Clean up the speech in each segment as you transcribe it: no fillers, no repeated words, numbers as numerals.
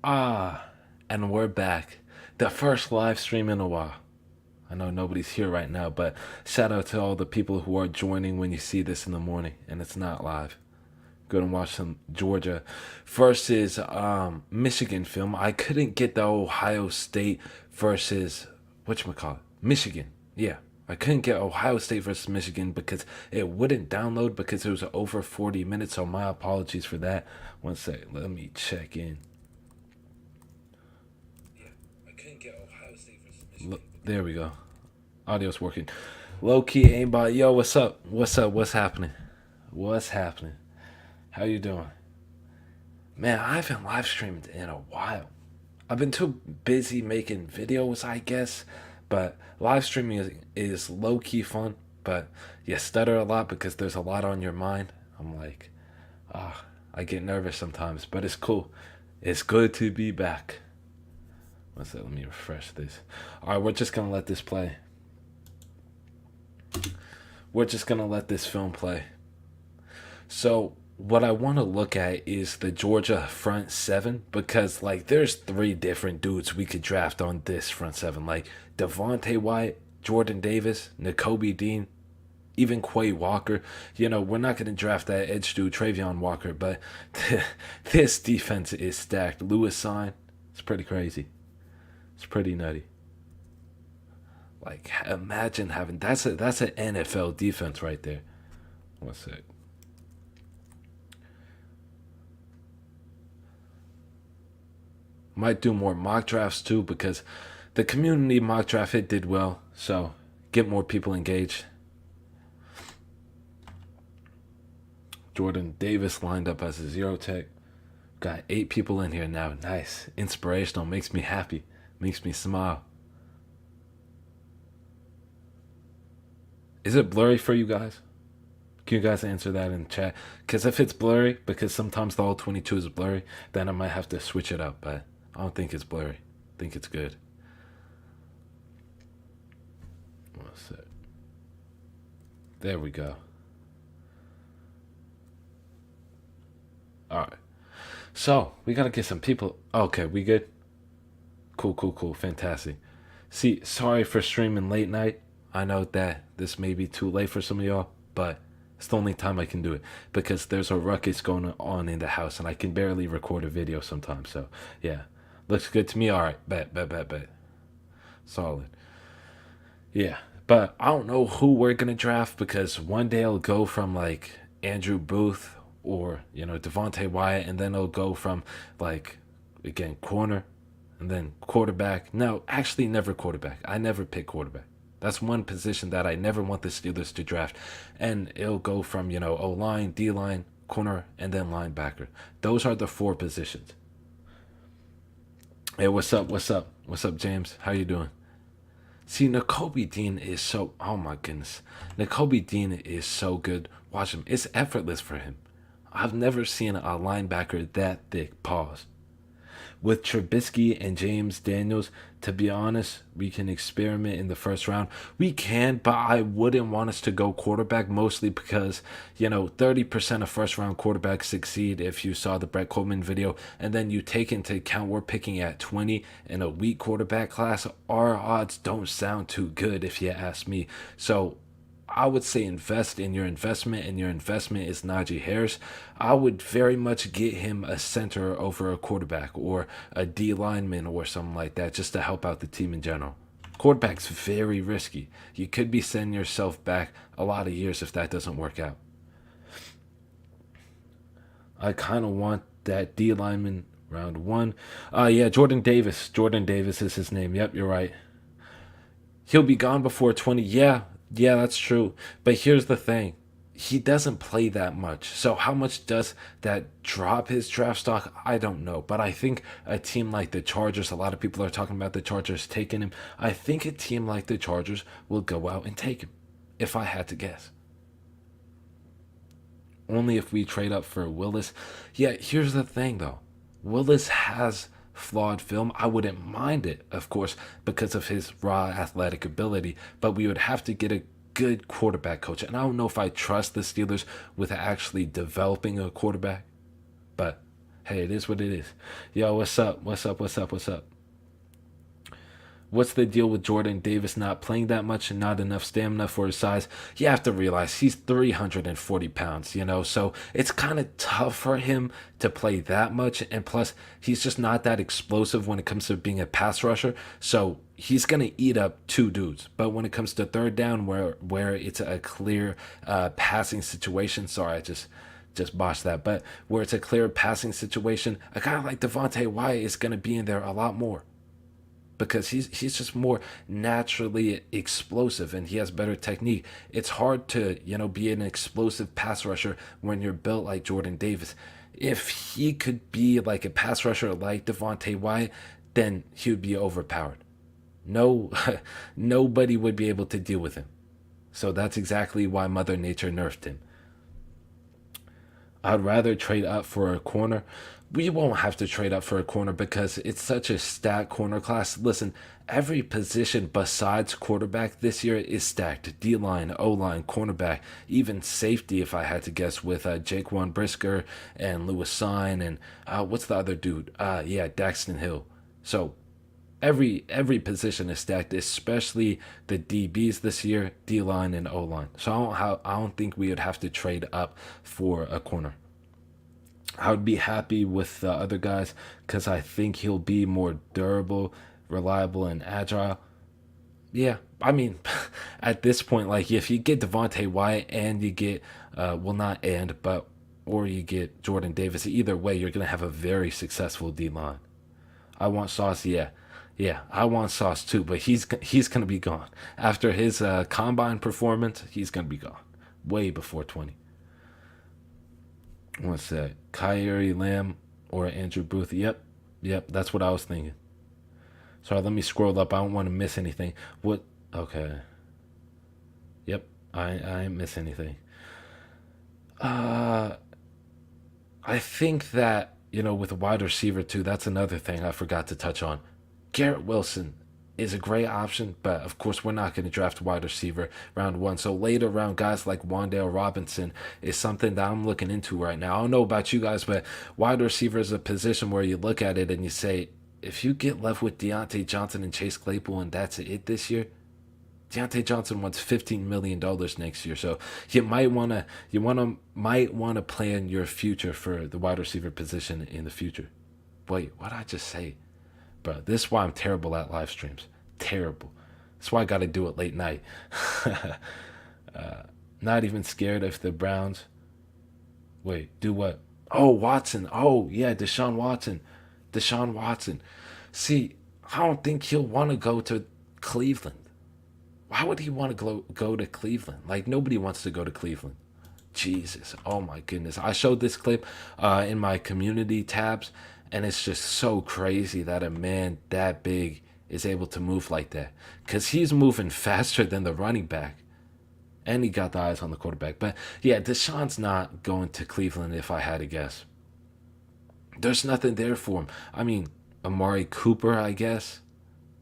Ah, and we're back. The first live stream in a while. I know nobody's here right now, but shout out to all the people who are joining when you see this in the morning and it's not live. Go and watch some Georgia versus Michigan film. I couldn't get the Ohio State versus whatchamacallit? Michigan. Yeah. I couldn't get Ohio State versus Michigan because it wouldn't download because it was over 40 minutes, so my apologies for that. One sec, let me check in. I couldn't get Ohio State versus Michigan. There we go. Audio's working. Low key aimbot. Yo, what's up? What's up? What's happening? What's happening? How you doing? Man, I haven't live streamed in a while. I've been too busy making videos, I guess. But live streaming is low key fun. But you stutter a lot because there's a lot on your mind. I'm like, I get nervous sometimes, but it's cool. It's good to be back. What's that? Let me refresh this. All right, we're just gonna let this play. We're just gonna let this film play. So what I want to look at is the Georgia front seven because like there's three different dudes we could draft on this front seven, like Devontae Wyatt, Jordan Davis, N'Kobe Dean, even Quay Walker. We're not going to draft that edge dude Travion Walker, but this defense is stacked. Lewis Sign, it's pretty crazy. It's pretty nutty. Like imagine having that's an NFL defense right there. One sec. Might do more mock drafts too because the community mock draft it did well. So get more people engaged. Jordan Davis lined up as a zero tech. Got 8 people in here now. Nice. Inspirational. Makes me happy. Makes me smile. Is it blurry for you guys? Can you guys answer that in chat? Because if it's blurry, because sometimes the all 22 is blurry, then I might have to switch it up. But I don't think it's blurry. I think it's good. What's it? There we go. All right. So we gotta get some people. Okay, we good? Cool, cool, cool. Fantastic. See, sorry for streaming late night. I know that this may be too late for some of y'all, but it's the only time I can do it because there's a ruckus going on in the house and I can barely record a video sometimes. So, yeah. Looks good to me. All right. Bet. Solid. Yeah. But I don't know who we're going to draft because one day it'll go from like Andrew Booth or, Devontae Wyatt, and then it'll go from like, again, corner and then quarterback. No, actually, never quarterback. I never pick quarterback. That's one position that I never want the Steelers to draft. And it'll go from, O line, D line, corner, and then linebacker. Those are the 4 positions. Hey, what's up? What's up? What's up, James? How you doing? See, N'Kobe Dean is so. Oh my goodness, N'Kobe Dean is so good. Watch him; it's effortless for him. I've never seen a linebacker that thick. Pause. With Trubisky and James Daniels, to be honest, we can experiment in the first round. We can, but I wouldn't want us to go quarterback mostly because, 30% of first round quarterbacks succeed if you saw the Brett Coleman video. And then you take into account we're picking at 20 in a weak quarterback class. Our odds don't sound too good if you ask me. So I would say invest in your investment, and your investment is Najee Harris. I would very much get him a center over a quarterback or a D lineman or something like that just to help out the team in general. Quarterback's very risky. You could be sending yourself back a lot of years if that doesn't work out. I kind of want that D lineman round 1. Yeah, Jordan Davis. Jordan Davis is his name. Yep, you're right. He'll be gone before 20. Yeah, that's true. But here's the thing. He doesn't play that much. So how much does that drop his draft stock? I don't know. But I think a team like the Chargers, a lot of people are talking about the Chargers taking him. I think a team like the Chargers will go out and take him, if I had to guess. Only if we trade up for Willis. Yeah, here's the thing though. Willis has flawed film. I wouldn't mind it, of course, because of his raw athletic ability, but we would have to get a good quarterback coach. And I don't know if I trust the Steelers with actually developing a quarterback, but Hey, it is what it is. Yo, what's up? What's up? What's up? What's up? What's the deal with Jordan Davis not playing that much and not enough stamina for his size? You have to realize he's 340 pounds, so it's kind of tough for him to play that much. And plus, he's just not that explosive when it comes to being a pass rusher. So he's going to eat up two dudes. But when it comes to third down, where it's a clear passing situation, sorry, I just botched that. But where it's a clear passing situation, a guy like Devontae Wyatt is going to be in there a lot more because he's just more naturally explosive and he has better technique. It's hard to, be an explosive pass rusher when you're built like Jordan Davis. If he could be like a pass rusher like Devontae Wyatt, then he would be overpowered. No, nobody would be able to deal with him. So that's exactly why Mother Nature nerfed him. I'd rather trade up for a corner. We won't have to trade up for a corner because it's such a stacked corner class. Listen, every position besides quarterback this year is stacked. D line, O line, cornerback, even safety, if I had to guess, with Jaquan Brisker and Lewis Sign and what's the other dude? Yeah, Daxton Hill. So every position is stacked, especially the DBs this year, D line and O line. So I don't think we would have to trade up for a corner. I would be happy with the other guys because I think he'll be more durable, reliable, and agile. Yeah, I mean, at this point, like if you get Devontae Wyatt and you get, well, not and, but or you get Jordan Davis, either way, you're gonna have a very successful D line. I want Sauce, yeah. Yeah, I want Sauce too, but he's gonna be gone after his combine performance. He's gonna be gone way before 20. What's that? Kyrie Lamb or Andrew Booth? Yep, that's what I was thinking. Sorry, let me scroll up. I don't want to miss anything. What? Okay. Yep, I ain't miss anything. Uh, I think that with a wide receiver too. That's another thing I forgot to touch on. Garrett Wilson is a great option, but of course we're not going to draft wide receiver round one. So later round guys like Wandale Robinson is something that I'm looking into right now. I don't know about you guys, but wide receiver is a position where you look at it and you say, if you get left with Deontay Johnson and Chase Claypool and that's it this year, Deontay Johnson wants $15 million next year. So you might wanna plan your future for the wide receiver position in the future. Wait, what did I just say? Bro, this is why I'm terrible at live streams. Terrible. That's why I got to do it late night. Not even scared if the Browns. Wait, do what? Oh, Watson. Oh, yeah, Deshaun Watson. Deshaun Watson. See, I don't think he'll want to go to Cleveland. Why would he want to go to Cleveland? Like, nobody wants to go to Cleveland. Jesus. Oh, my goodness. I showed this clip in my community tabs, and it's just so crazy that a man that big is able to move like that. Because he's moving faster than the running back. And he got the eyes on the quarterback. But yeah, Deshaun's not going to Cleveland if I had to guess. There's nothing there for him. I mean, Amari Cooper, I guess.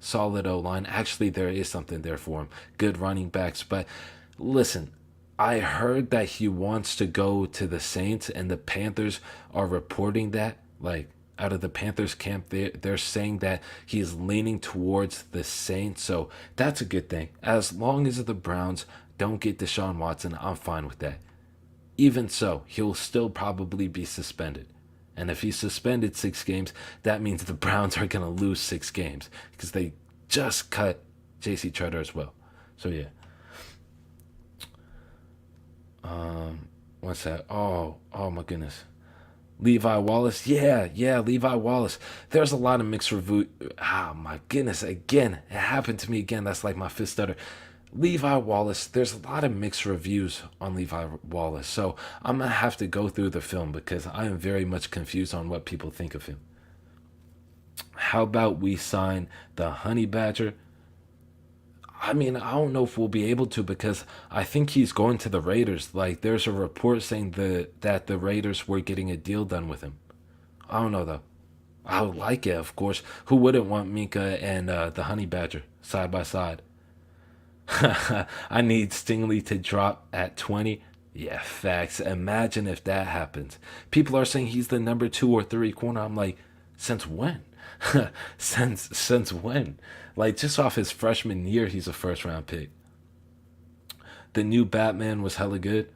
Solid O line. Actually, there is something there for him. Good running backs. But listen, I heard that he wants to go to the Saints, and the Panthers are reporting that. Like, out of the Panthers camp, they're saying that he's leaning towards the Saints. So that's a good thing. As long as the Browns don't get Deshaun Watson, I'm fine with that. Even so, he'll still probably be suspended. And if he's suspended 6 games, that means the Browns are going to lose 6 games because they just cut J.C. Treader as well. So, yeah. What's that? Oh my goodness. Levi Wallace. Yeah, Levi Wallace. There's a lot of mixed review. Oh, my goodness. Again, it happened to me again. That's like my fifth stutter. Levi Wallace, there's a lot of mixed reviews on Levi Wallace. So I'm going to have to go through the film because I am very much confused on what people think of him. How about we sign the Honey Badger? I mean, I don't know if we'll be able to because I think he's going to the Raiders. Like, there's a report saying that the Raiders were getting a deal done with him. I don't know, though. I would like it, of course. Who wouldn't want Minka and the Honey Badger side by side? I need Stingley to drop at 20. Yeah, facts. Imagine if that happens. People are saying he's the number 2 or 3 corner. I'm like, since when? Since when? Like just off his freshman year, he's a first round pick. The new Batman was hella good.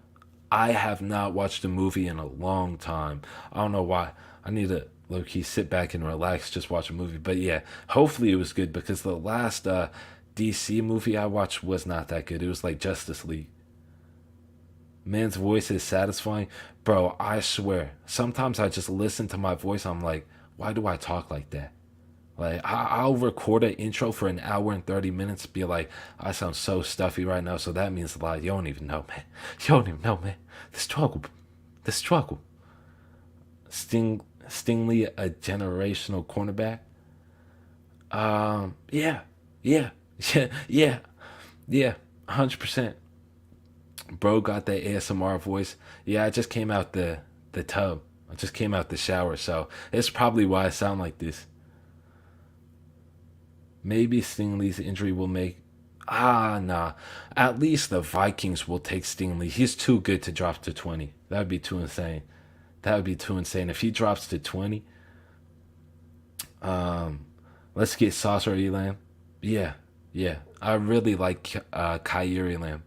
I have not watched a movie in a long time. I don't know why. I need to low key sit back and relax, just watch a movie. But yeah, hopefully it was good because the last DC movie I watched was not that good. It was like Justice League. Man's voice is satisfying. Bro, I swear. Sometimes I just listen to my voice. I'm like, why do I talk like that? Like, I'll record an intro for an hour and 30 minutes, be like, I sound so stuffy right now, so that means a lot. You don't even know, man. You don't even know, man. The struggle. The struggle. Stingley, a generational cornerback. Yeah. Yeah. Yeah. Yeah. Yeah. 100%. Bro got that ASMR voice. Yeah, I just came out the tub. I just came out the shower, so it's probably why I sound like this. Maybe Stingley's injury will make. Nah. At least the Vikings will take Stingley. He's too good to drop to 20. That would be too insane. That would be too insane. If he drops to 20, um, let's get Saucer Elam. Yeah, yeah. I really like Kyrie Elam.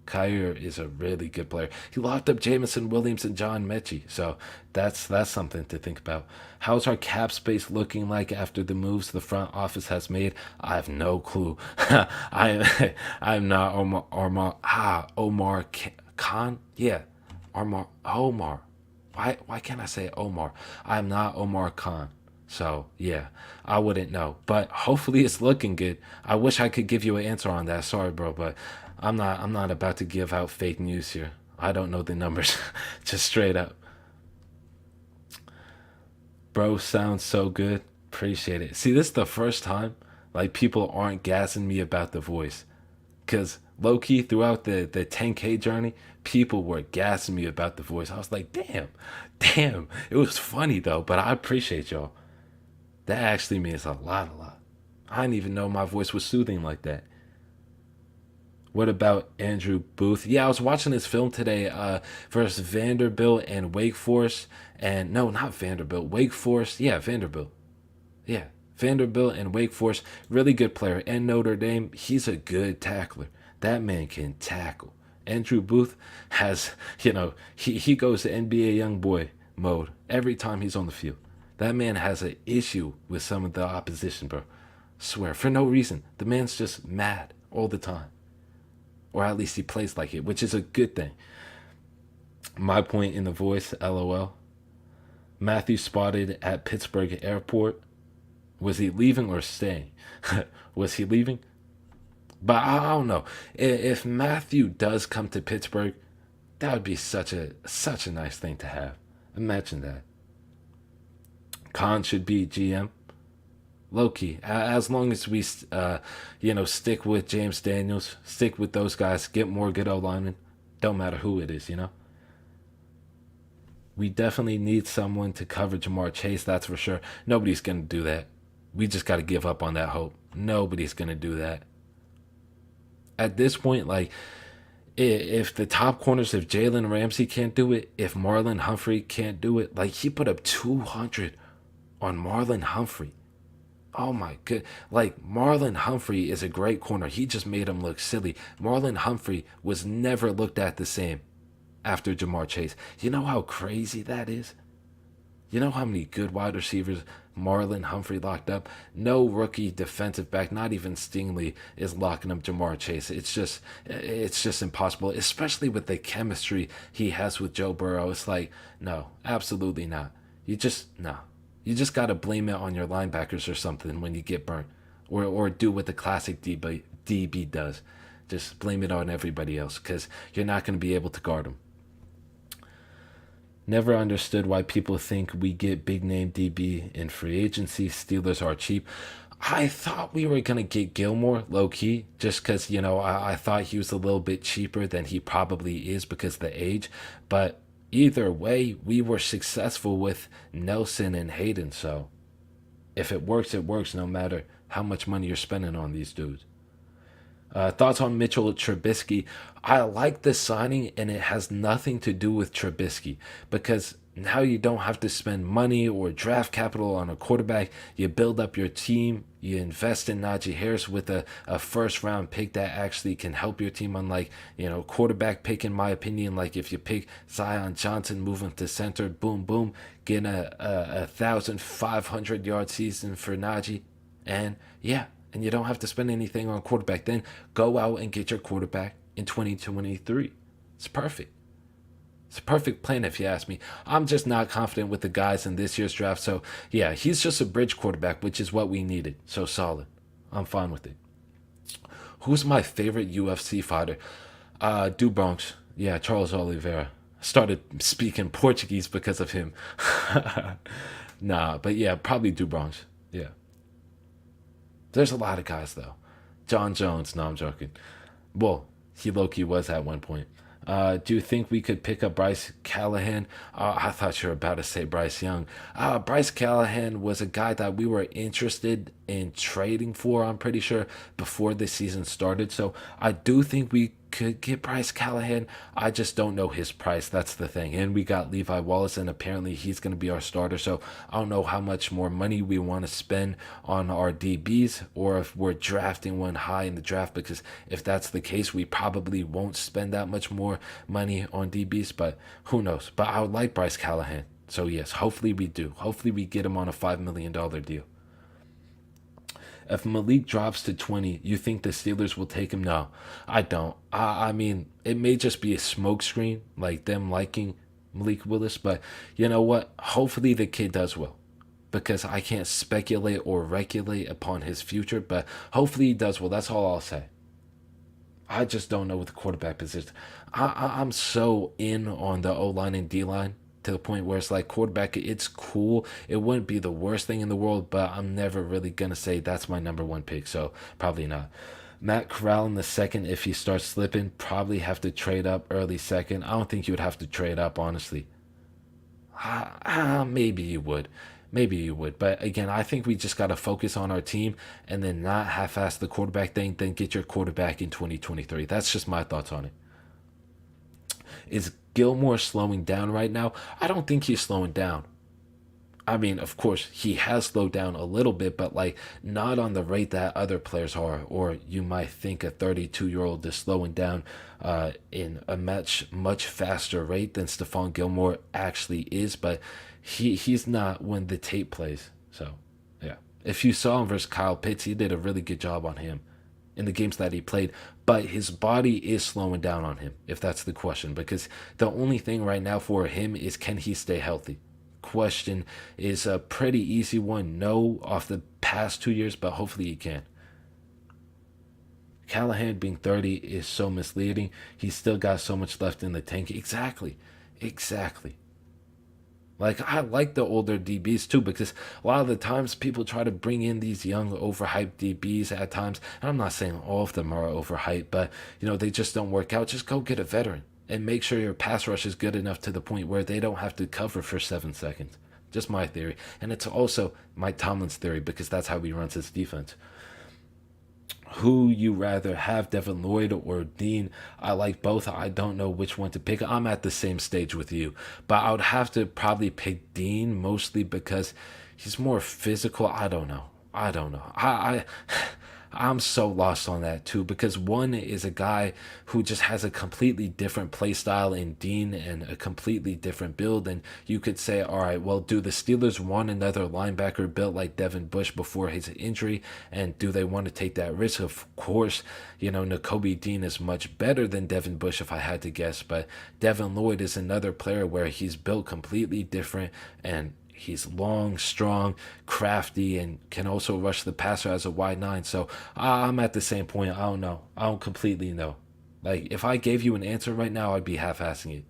Kyer is a really good player. He locked up Jamison Williams and John Mechie, so that's something to think about. How's our cap space looking like after the moves the front office has made? I have no clue. I'm not Omar Khan. Yeah, Omar. Why can't I say Omar? I'm not Omar Khan. So yeah, I wouldn't know, but hopefully it's looking good. I wish I could give you an answer on that. Sorry, bro, but I'm not about to give out fake news here. I don't know the numbers, just straight up. Bro, sounds so good. Appreciate it. See, this is the first time like people aren't gassing me about the voice, cause low key throughout the 10K journey, people were gassing me about the voice. I was like, damn. It was funny though, but I appreciate y'all. That actually means a lot, a lot. I didn't even know my voice was soothing like that. What about Andrew Booth? Yeah, I was watching this film today versus Vanderbilt and Wake Forest. And no, not Vanderbilt. Wake Forest. Yeah, Vanderbilt. Yeah, Vanderbilt and Wake Forest. Really good player. And Notre Dame, he's a good tackler. That man can tackle. Andrew Booth has, he goes to NBA young boy mode every time he's on the field. That man has an issue with some of the opposition, bro. Swear, for no reason. The man's just mad all the time. Or at least he plays like it, which is a good thing. My point in the voice, LOL. Matthew spotted at Pittsburgh airport. Was he leaving or staying? Was he leaving? But I don't know. If Matthew does come to Pittsburgh, that would be such a nice thing to have. Imagine that. Khan should be GM. Low key, as long as we, stick with James Daniels, stick with those guys, get more good O linemen. Don't matter who it is. We definitely need someone to cover Jamar Chase. That's for sure. Nobody's gonna do that. We just got to give up on that hope. Nobody's gonna do that. At this point, like, if the top corners, if Jalen Ramsey can't do it, if Marlon Humphrey can't do it, like he put up 200 on Marlon Humphrey. Oh my good. Like Marlon Humphrey is a great corner. He just made him look silly. Marlon Humphrey was never looked at the same after Jamar Chase. You know how crazy that is? You know how many good wide receivers Marlon Humphrey locked up? No rookie defensive back, not even Stingley, is locking up Jamar Chase. It's just impossible, especially with the chemistry he has with Joe Burrow. It's like, no, absolutely not. No. You just got to blame it on your linebackers or something when you get burnt. Or do what the classic DB does. Just blame it on everybody else because you're not going to be able to guard them. Never understood why people think we get big name DB in free agency. Steelers are cheap. I thought we were going to get Gilmore low key just because, I thought he was a little bit cheaper than he probably is because of the age. But either way, we were successful with Nelson and Hayden. So if it works, it works no matter how much money you're spending on these dudes. Thoughts on Mitchell Trubisky? I like the signing, and it has nothing to do with Trubisky because now you don't have to spend money or draft capital on a quarterback. You build up your team. You invest in Najee Harris with a first round pick that actually can help your team. Unlike, quarterback pick, in my opinion, like if you pick Zion Johnson, move him to center, boom, boom, get a 1,500 yard season for Najee. And yeah, and you don't have to spend anything on quarterback. Then go out and get your quarterback in 2023. It's perfect. It's a perfect plan if you ask me. I'm just not confident with the guys in this year's draft. So yeah, he's just a bridge quarterback, which is what we needed. So solid. I'm fine with it. Who's my favorite UFC fighter? Do Bronx. Yeah, Charles Oliveira. Started speaking Portuguese because of him. Nah, but yeah, probably Do Bronx. Yeah. There's a lot of guys though. John Jones. No, I'm joking. Well, he low key was at one point. Do you think we could pick up Bryce Callahan? I thought you were about to say Bryce Young. Bryce Callahan was a guy that we were interested in trading for, I'm pretty sure, before the season started. So I do think we could get Bryce Callahan. I just don't know his price. That's the thing. And we got Levi Wallace, and apparently he's going to be our starter. So I don't know how much more money we want to spend on our DBs or if we're drafting one high in the draft, because if that's the case, we probably won't spend that much more money on DBs, but who knows? But I would like Bryce Callahan. So yes, hopefully we do. Hopefully we get him on a $5 million deal. If Malik drops to 20, you think the Steelers will take him? No, I don't. I mean, it may just be a smokescreen, like them liking Malik Willis, but you know what? Hopefully the kid does well, because I can't speculate or regulate upon his future, but hopefully he does well. That's all I'll say. I just don't know what the quarterback position. I'm so in on the O line and D line to the point where it's like quarterback, it's cool. It wouldn't be the worst thing in the world, but I'm never really gonna say that's my number one pick. So probably not. Matt Corral in the second, if he starts slipping, probably have to trade up early second. I don't think you would have to trade up, honestly. Maybe you would. Maybe you would. But again, I think we just got to focus on our team and then not half ass the quarterback thing, then get your quarterback in 2023. That's just my thoughts on it. Is Gilmore slowing down right now? I don't think he's slowing down. I mean, of course, he has slowed down a little bit, but like not on the rate that other players are. Or you might think a 32-year-old is slowing down in a much faster rate than Stephon Gilmore actually is. But he's not when the tape plays. So yeah, if you saw him versus Kyle Pitts, he did a really good job on him in the games that he played, but his body is slowing down on him, if that's the question, because the only thing right now for him is can he stay healthy? Question is a pretty easy one. No, off the past 2 years, but hopefully he can. Callahan being 30 is so misleading. He's still got so much left in the tank. Exactly. Exactly. Like, I like the older DBs too, because a lot of the times people try to bring in these young, overhyped DBs at times. And I'm not saying all of them are overhyped, but, they just don't work out. Just go get a veteran and make sure your pass rush is good enough to the point where they don't have to cover for 7 seconds. Just my theory. And it's also Mike Tomlin's theory, because that's how he runs his defense. Who you rather have, Devin Lloyd or Dean? I like both. I don't know which one to pick. I'm at the same stage with you, but I would have to probably pick Dean, mostly because he's more physical. I don't know. I'm so lost on that too, because one is a guy who just has a completely different play style in Dean and a completely different build. And you could say, all right, well, do the Steelers want another linebacker built like Devin Bush before his injury? And do they want to take that risk? Of course, Nakobe Dean is much better than Devin Bush if I had to guess, but Devin Lloyd is another player where he's built completely different, and he's long, strong, crafty, and can also rush the passer as a wide nine. So I'm at the same point. I don't know. I don't completely know. Like, if I gave you an answer right now, I'd be half-assing it.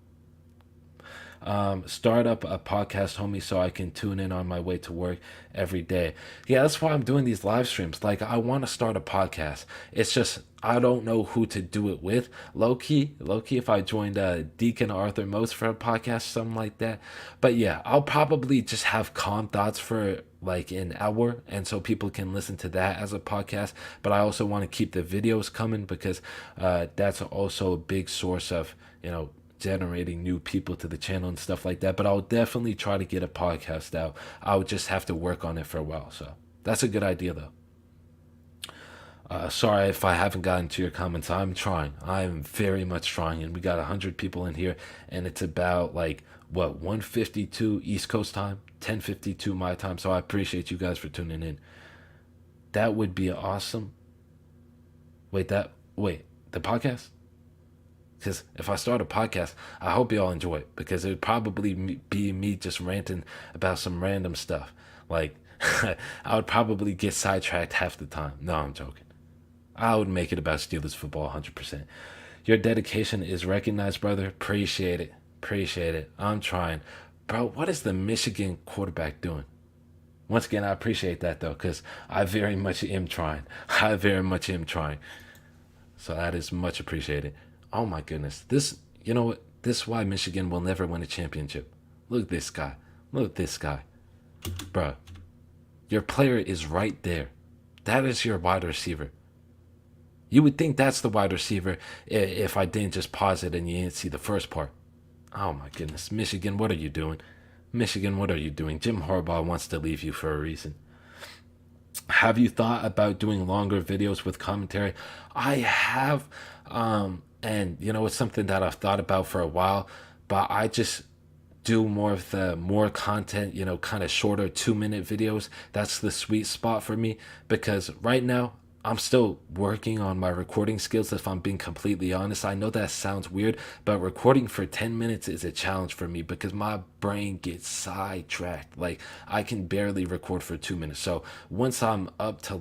Start up a podcast, homie, so I can tune in on my way to work every day. Yeah, that's why I'm doing these live streams. Like, I want to start a podcast. It's just I don't know who to do it with. Low key, if I joined Deacon Arthur Most for a podcast, something like that. But yeah, I'll probably just have calm thoughts for like an hour, and so people can listen to that as a podcast. But I also want to keep the videos coming because that's also a big source of generating new people to the channel and stuff like that. But I'll definitely try to get a podcast out. I'll just have to work on it for a while. So that's a good idea though. Sorry if I haven't gotten to your comments. I'm trying. I'm very much trying, and we got 100 people in here, and it's about like what 1:52 East Coast time, 10:52 my time. So I appreciate you guys for tuning in. That would be awesome. Wait, the podcast? Because if I start a podcast, I hope you all enjoy it because it would probably be me just ranting about some random stuff. Like, I would probably get sidetracked half the time. No, I'm joking. I would make it about Steelers football 100%. Your dedication is recognized, brother. Appreciate it. Appreciate it. I'm trying. Bro, what is the Michigan quarterback doing? Once again, I appreciate that, though, because I very much am trying. I very much am trying. So that is much appreciated. Oh, my goodness. You know what? This is why Michigan will never win a championship. Look at this guy. Look at this guy. Bro, your player is right there. That is your wide receiver. You would think that's the wide receiver if I didn't just pause it and you didn't see the first part. Oh my goodness. Michigan, what are you doing? Michigan, what are you doing? Jim Harbaugh wants to leave you for a reason. Have you thought about doing longer videos with commentary? I have, and it's something that I've thought about for a while, but I just do more of the more content, kind of shorter 2-minute videos. That's the sweet spot for me because right now I'm still working on my recording skills. If I'm being completely honest, I know that sounds weird, but recording for 10 minutes is a challenge for me because my brain gets sidetracked. Like, I can barely record for 2 minutes. So once I'm up to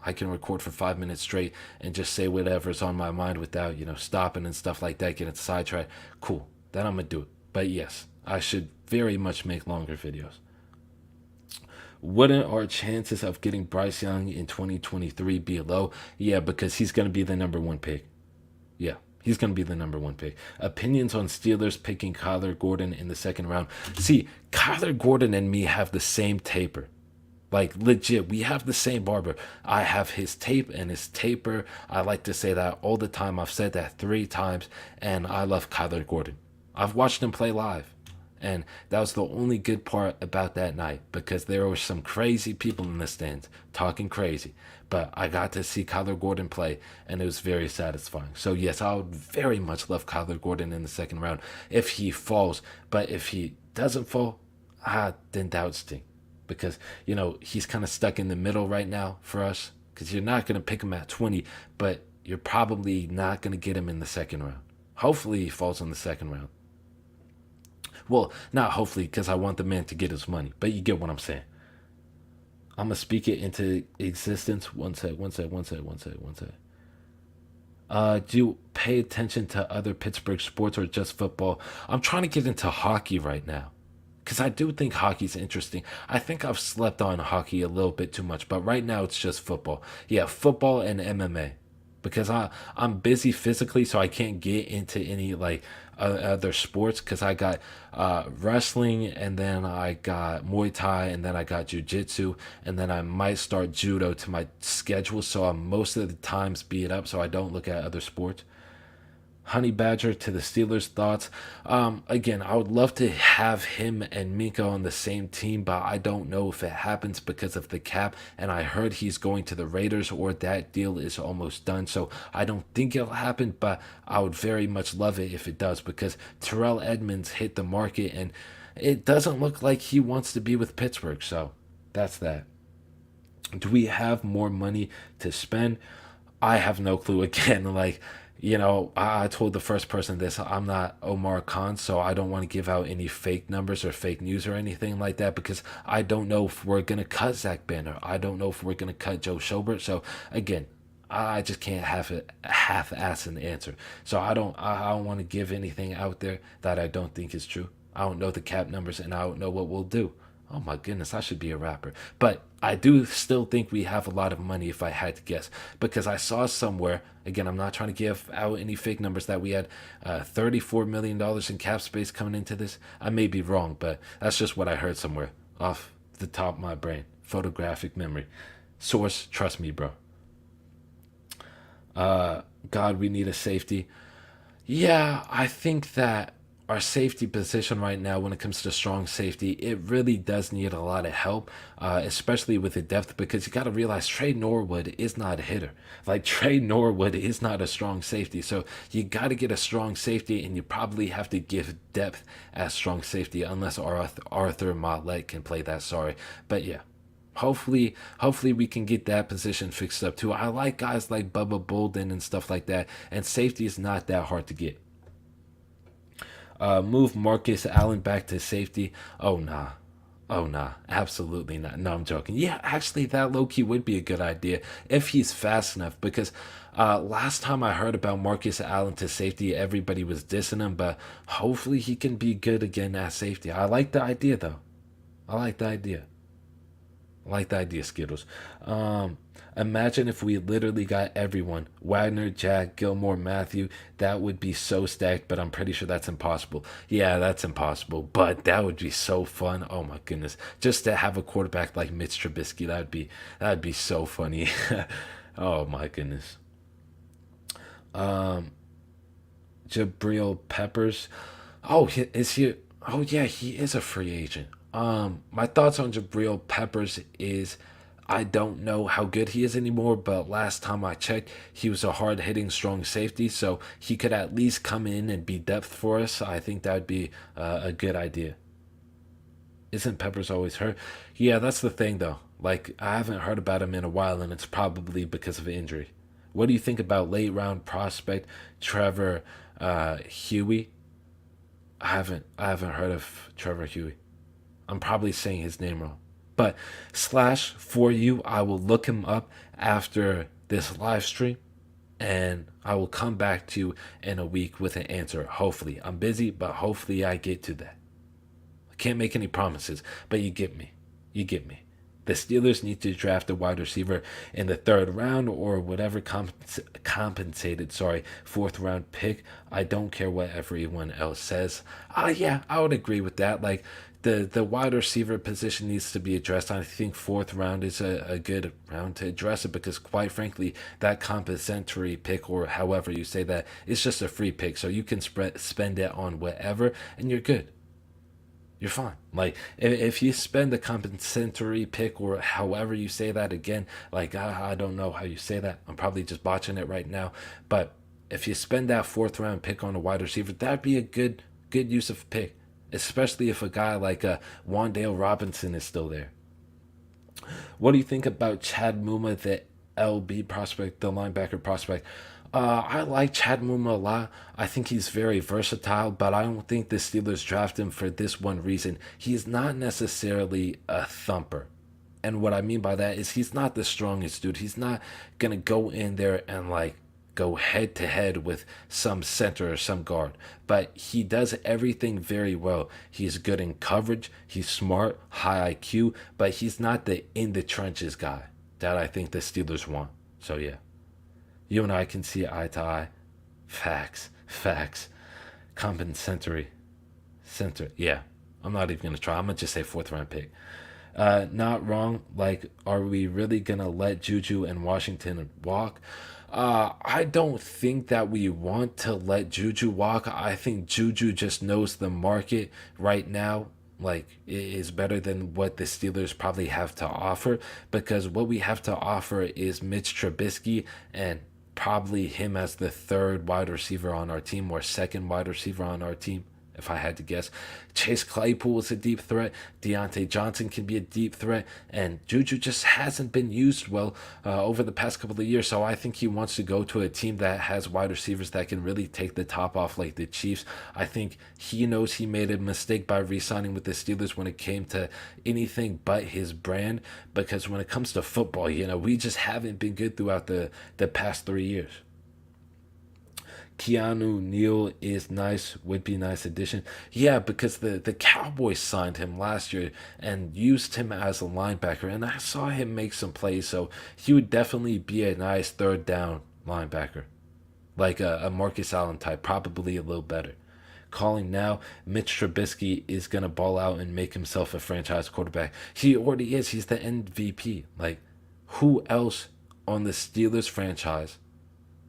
I can record for 5 minutes straight and just say whatever's on my mind without, stopping and stuff like that, getting sidetracked. Cool. Then I'm going to do it. But yes, I should very much make longer videos. Wouldn't our chances of getting Bryce Young in 2023 be low? Yeah, because he's going to be the number one pick. Yeah, he's going to be the number one pick. Opinions on Steelers picking Kyler Gordon in the second round. See, Kyler Gordon and me have the same taper. Like, legit, we have the same barber. I have his tape and his taper. I like to say that all the time. I've said that 3 times, and I love Kyler Gordon. I've watched him play live. And that was the only good part about that night because there were some crazy people in the stands talking crazy. But I got to see Kyler Gordon play, and it was very satisfying. So, yes, I would very much love Kyler Gordon in the second round if he falls. But if he doesn't fall, then that would stink. Because, he's kind of stuck in the middle right now for us. Because you're not going to pick him at 20, but you're probably not going to get him in the second round. Hopefully he falls in the second round. Well, not hopefully, because I want the man to get his money. But you get what I'm saying. I'm going to speak it into existence. One sec. Do you pay attention to other Pittsburgh sports or just football? I'm trying to get into hockey right now. Because I do think hockey's interesting. I think I've slept on hockey a little bit too much. But right now, it's just football. Yeah, football and MMA. Because I'm busy physically, so I can't get into any other sports because I got wrestling, and then I got Muay Thai, and then I got Jiu-Jitsu, and then I might start Judo to my schedule, so I'm most of the times beat up so I don't look at other sports. Honey Badger to the Steelers thoughts. Again, I would love to have him and Minka on the same team, but I don't know if it happens because of the cap. And I heard he's going to the Raiders or that deal is almost done. So I don't think it'll happen, but I would very much love it if it does because Terrell Edmonds hit the market and it doesn't look like he wants to be with Pittsburgh. So that's that. Do we have more money to spend? I have no clue. Again, I told the first person this. I'm not Omar Khan, so I don't want to give out any fake numbers or fake news or anything like that because I don't know if we're going to cut Zach Banner. I don't know if we're going to cut Joe Schobert. So, again, I just can't half-ass an answer. So I don't want to give anything out there that I don't think is true. I don't know the cap numbers, and I don't know what we'll do. Oh my goodness, I should be a rapper. But I do still think we have a lot of money if I had to guess. Because I saw somewhere, again, I'm not trying to give out any fake numbers, that we had $34 million in cap space coming into this. I may be wrong, but that's just what I heard somewhere off the top of my brain. Photographic memory. Source, trust me, bro. God, we need a safety. Yeah, I think that our safety position right now, when it comes to strong safety, it really does need a lot of help, especially with the depth, because you got to realize Trey Norwood is not a hitter. Like, Trey Norwood is not a strong safety. So you got to get a strong safety, and you probably have to give depth as strong safety, unless Arthur Motlett can play that. Sorry. But yeah. Hopefully we can get that position fixed up too. I like guys like Bubba Bolden and stuff like that, and safety is not that hard to get. Move Marcus Allen back to safety. Oh nah. Oh nah, absolutely not. No, I'm joking. Yeah, actually, that low key would be a good idea if he's fast enough. Because last time I heard about Marcus Allen to safety, everybody was dissing him. But hopefully he can be good again at safety. I like the idea though. I like the idea. I like the idea, Skittles. Imagine if we literally got everyone: Wagner, Jack, Gilmore, Matthew. That would be so stacked, but I'm pretty sure that's impossible. Yeah, that's impossible, but that would be so fun. Oh my goodness. Just to have a quarterback like Mitch Trubisky, that'd be so funny. Oh my goodness. Um, Jabril Peppers. Oh, is he? Oh yeah, he is a free agent. My thoughts on Jabril Peppers is, I don't know how good he is anymore, but last time I checked, he was a hard hitting, strong safety, so he could at least come in and be depth for us. I think that would be a good idea. Isn't Peppers always hurt? Yeah, that's the thing though. Like, I haven't heard about him in a while, and it's probably because of injury. What do you think about late round prospect Trevor Huey? I haven't heard of Trevor Huey. I'm probably saying his name wrong. But slash for you, I will look him up after this live stream, and I will come back to you in a week with an answer. Hopefully. I'm busy, but hopefully I get to that. I can't make any promises, but you get me. You get me. The Steelers need to draft a wide receiver in the third round, or whatever compensated, fourth round pick. I don't care what everyone else says. Yeah, I would agree with that. Like, the wide receiver position needs to be addressed. I think fourth round is a good round to address it, because quite frankly, that compensatory pick, or however you say that, is just a free pick. So you can spend it on whatever, and you're good. You're fine. Like, if you spend the compensatory pick, or however you say that again, like, I don't know how you say that. I'm probably just botching it right now. But if you spend that fourth round pick on a wide receiver, that'd be a good use of pick, especially if a guy like Wandale Robinson is still there. What do you think about Chad Muma, the LB prospect, the linebacker prospect? I like Chad Muma a lot. I think he's very versatile, but I don't think the Steelers draft him for this one reason. He's not necessarily a thumper. And what I mean by that is, he's not the strongest dude. He's not going to go in there and, like, go head to head with some center or some guard. But he does everything very well. He's good in coverage. He's smart, high IQ, but he's not the in the trenches guy that I think the Steelers want. So yeah. You and I can see eye to eye. Facts. Facts. Compensatory. Center. Yeah. I'm not even going to try. I'm going to just say fourth round pick. Not wrong. Like, are we really going to let Juju and Washington walk? I don't think that we want to let Juju walk. I think Juju just knows the market right now, like, is better than what the Steelers probably have to offer, because what we have to offer is Mitch Trubisky, and probably him as the third wide receiver on our team, or second wide receiver on our team, if I had to guess. Chase Claypool is a deep threat. Deontay Johnson can be a deep threat. And Juju just hasn't been used well over the past couple of years. So I think he wants to go to a team that has wide receivers that can really take the top off, like the Chiefs. I think he knows he made a mistake by re-signing with the Steelers when it came to anything but his brand. Because when it comes to football, we just haven't been good throughout the past 3 years. Keanu Neal is nice, would be nice addition. Yeah, because the Cowboys signed him last year and used him as a linebacker, and I saw him make some plays, so he would definitely be a nice third down linebacker, like a Marcus Allen type, probably a little better. Calling now, Mitch Trubisky is gonna ball out and make himself a franchise quarterback. He already is. He's the MVP. Like, who else on the Steelers franchise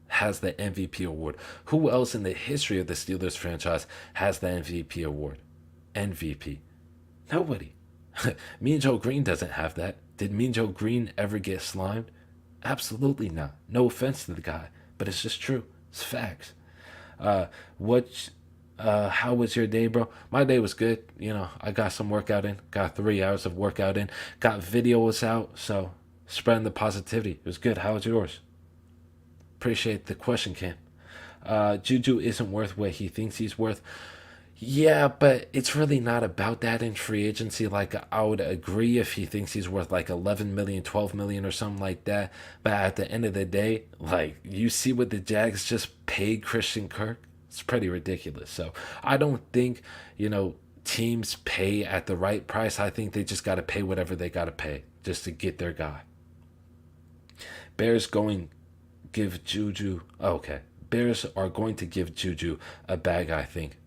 has the MVP award? Who else in the history of the Steelers franchise has the MVP award? MVP. Nobody. Mean Joe Green doesn't have that. Did Mean Joe Green ever get slimed? Absolutely not. No offense to the guy, but it's just true. It's facts. What? How was your day, bro? My day was good. I got some workout in. Got 3 hours of workout in. Got videos out. So spreading the positivity. It was good. How was yours? Appreciate the question, Cam. Juju isn't worth what he thinks he's worth. Yeah, but it's really not about that in free agency. Like, I would agree if he thinks he's worth like 11 million, 12 million or something like that. But at the end of the day, like, you see what the Jags just paid Christian Kirk? It's pretty ridiculous. So I don't think, teams pay at the right price. I think they just got to pay whatever they got to pay just to get their guy. Bears going give Juju. Oh, okay. Bears are going to give Juju a bag, I think.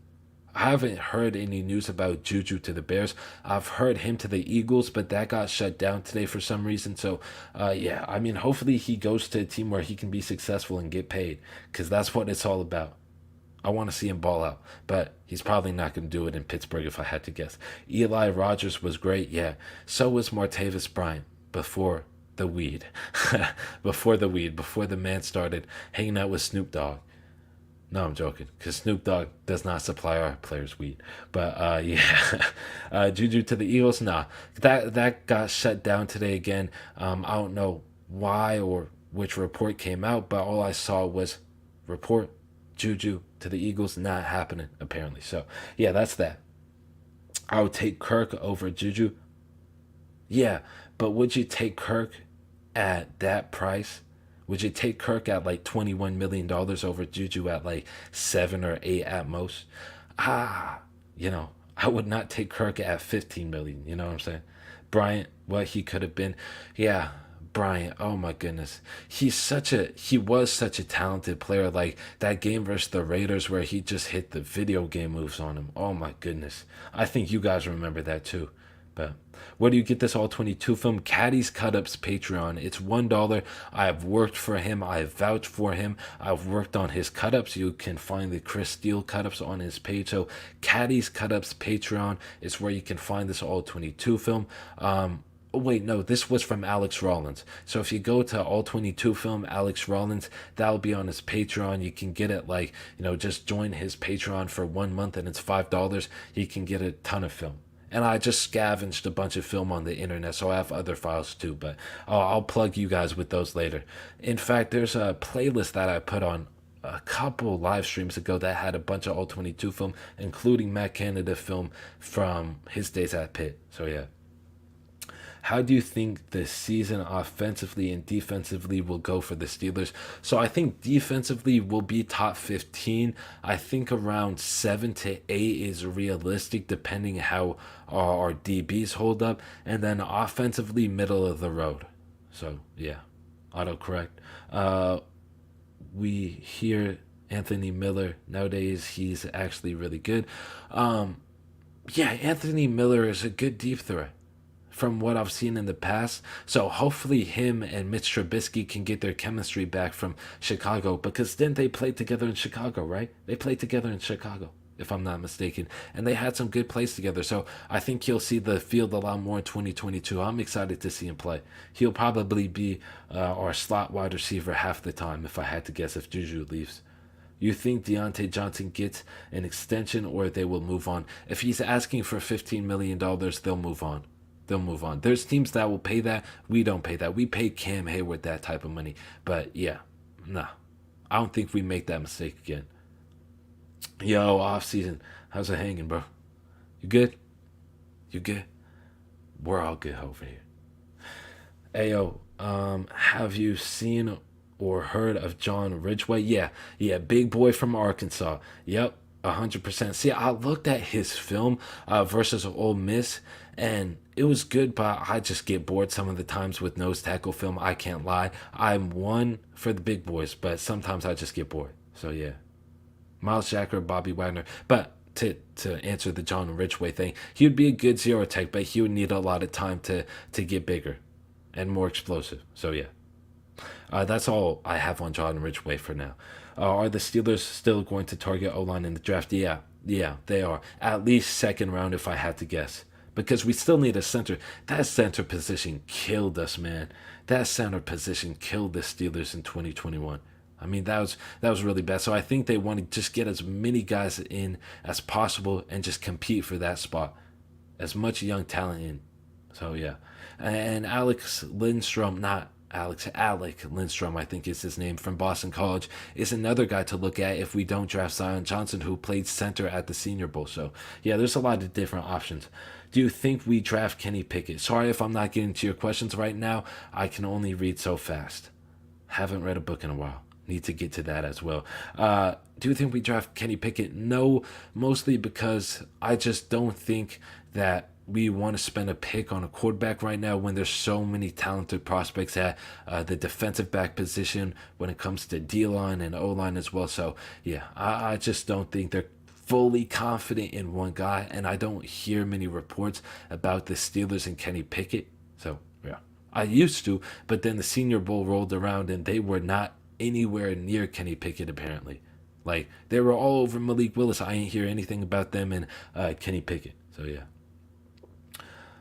I haven't heard any news about Juju to the Bears. I've heard him to the Eagles, but that got shut down today for some reason. So, yeah, I mean, hopefully he goes to a team where he can be successful and get paid, because that's what it's all about. I want to see him ball out, but he's probably not going to do it in Pittsburgh if I had to guess. Eli Rogers was great, yeah. So was Martavis Bryant before the weed. Before the man started hanging out with Snoop Dogg. No, I'm joking, because Snoop Dogg does not supply our players weed. But yeah, Juju to the Eagles, nah. That got shut down today again. I don't know why or which report came out, but all I saw was report Juju to the Eagles not happening, apparently. So yeah, that's that. I would take Kirk over Juju. Yeah, but would you take Kirk at that price? Would you take Kirk at like $21 million over Juju at like 7 or 8 at most? Ah, I would not take Kirk at 15 million. You know what I'm saying? Bryant, what he could have been. Yeah, Bryant. Oh my goodness, he was such a talented player. Like that game versus the Raiders where he just hit the video game moves on him. Oh my goodness, I think you guys remember that too. But where do you get this all 22 film? Caddy's Cut Ups Patreon. It's $1. I've worked for him. I've vouched for him. I've worked on his cut ups. You can find the Chris Steele cut ups on his page. So Caddy's Cut Ups Patreon is where you can find this all 22 film. Oh, wait, no, this was from Alex Rollins. So if you go to all 22 film, Alex Rollins, that'll be on his Patreon. You can get it like, just join his Patreon for 1 month and it's $5. You can get a ton of film. And I just scavenged a bunch of film on the internet, so I have other files too, but I'll plug you guys with those later. In fact, there's a playlist that I put on a couple live streams ago that had a bunch of all 22 film, including Matt Canada film from his days at Pitt. So yeah. How do you think the season offensively and defensively will go for the Steelers? So I think defensively will be top 15. I think around 7 to 8 is realistic depending how our DBs hold up. And then offensively, middle of the road. So yeah, autocorrect. We hear Anthony Miller. Nowadays, he's actually really good. Yeah, Anthony Miller is a good deep threat from what I've seen in the past. So hopefully him and Mitch Trubisky can get their chemistry back from Chicago, because didn't they play together in Chicago, right? They played together in Chicago, if I'm not mistaken. And they had some good plays together. So I think you'll see the field a lot more in 2022. I'm excited to see him play. He'll probably be our slot wide receiver half the time, if I had to guess, if Juju leaves. You think Deontay Johnson gets an extension or they will move on? If he's asking for $15 million, they'll move on. They'll move on. There's teams that will pay that. We don't pay that. We pay Cam Hayward that type of money. But yeah, nah. I don't think we make that mistake again. Yo, off season. How's it hanging, bro? You good? You good? We're all good over here. Hey, yo, have you seen or heard of John Ridgway? Yeah, yeah, big boy from Arkansas. Yep, 100%. See, I looked at his film versus Ole Miss, and it was good, but I just get bored some of the times with nose tackle film. I can't lie. I'm one for the big boys, but sometimes I just get bored. So yeah, Miles Jack or Bobby Wagner. But to answer the John Ridgway thing, he would be a good zero tech, but he would need a lot of time to get bigger and more explosive. So yeah, that's all I have on John Ridgway for now. Are the Steelers still going to target O-line in the draft? Yeah, yeah, they are. At least second round, if I had to guess. Because we still need a center. That center position killed us, man. That center position killed the Steelers in 2021. I mean, that was really bad. So I think they want to just get as many guys in as possible and just compete for that spot. As much young talent in. So yeah. And Alex Lindstrom, not Alex, Alec Lindstrom, I think is his name, from Boston College, is another guy to look at if we don't draft Zion Johnson, who played center at the Senior Bowl. So yeah, there's a lot of different options. Do you think we draft Kenny Pickett? Sorry if I'm not getting to your questions right now. I can only read so fast. Haven't read a book in a while. Need to get to that as well. Do you think we draft Kenny Pickett? No, mostly because I just don't think that we want to spend a pick on a quarterback right now when there's so many talented prospects at the defensive back position when it comes to D-line and O-line as well. So, yeah, I just don't think they're fully confident in one guy, and I don't hear many reports about the Steelers and Kenny Pickett. So, yeah, I used to, but then the Senior Bowl rolled around and they were not anywhere near Kenny Pickett apparently. Like they were all over Malik Willis. I ain't hear anything about them and Kenny Pickett. So yeah.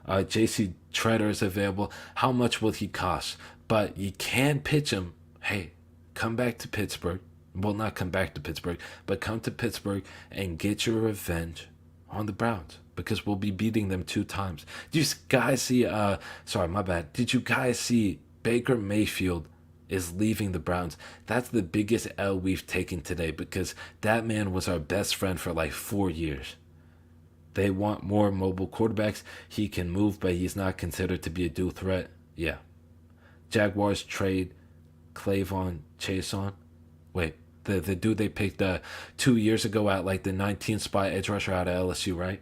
JC Treader is available. How much will he cost? But you can pitch him. Hey, come back to Pittsburgh. Well, not come back to Pittsburgh, but come to Pittsburgh and get your revenge on the Browns because we'll be beating them 2 times. Did you guys see? Sorry, my bad. Did you guys see Baker Mayfield is leaving the Browns? That's the biggest L we've taken today because that man was our best friend for like 4 years. They want more mobile quarterbacks. He can move, but he's not considered to be a dual threat. Yeah. Jaguars trade Clavon Chason. Wait, the dude they picked 2 years ago at like the 19th spot, edge rusher out of LSU, right?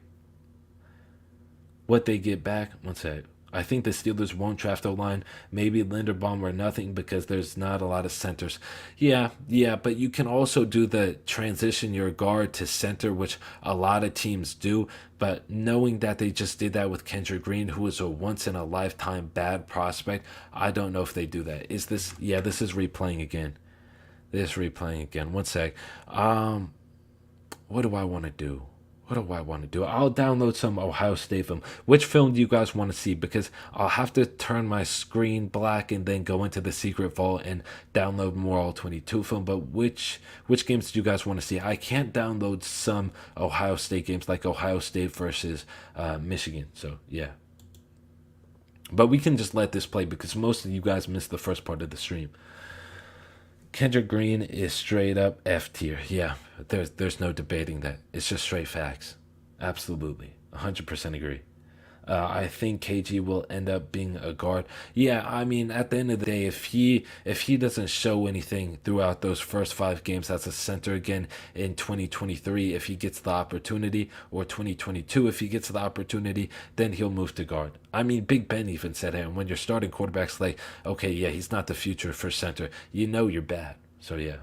What they get back? One sec. I think the Steelers won't draft O-line. Maybe Linderbaum or nothing because there's not a lot of centers. Yeah, but you can also do the transition your guard to center, which a lot of teams do. But knowing that they just did that with Kendrick Green, who is a once-in-a-lifetime bad prospect, I don't know if they do that. Is this... Yeah, this is replaying again. One sec. What do I want to do? I'll download some Ohio State film. Which film do you guys want to see? Because I'll have to turn my screen black and then go into the secret vault and download more All-22 film. But which games do you guys want to see? I can't download some Ohio State games like Ohio State versus Michigan. So, yeah. But we can just let this play because most of you guys missed the first part of the stream. Kendrick Green is straight up F tier. Yeah, there's no debating that. It's just straight facts. Absolutely. 100% agree. I think KG will end up being a guard. Yeah, I mean, at the end of the day, if he doesn't show anything throughout those first 5 games as a center again in 2023, if he gets the opportunity, or 2022, if he gets the opportunity, then he'll move to guard. I mean, Big Ben even said it. And when you're starting quarterbacks, like, okay, yeah, he's not the future for center. You know you're bad. So yeah.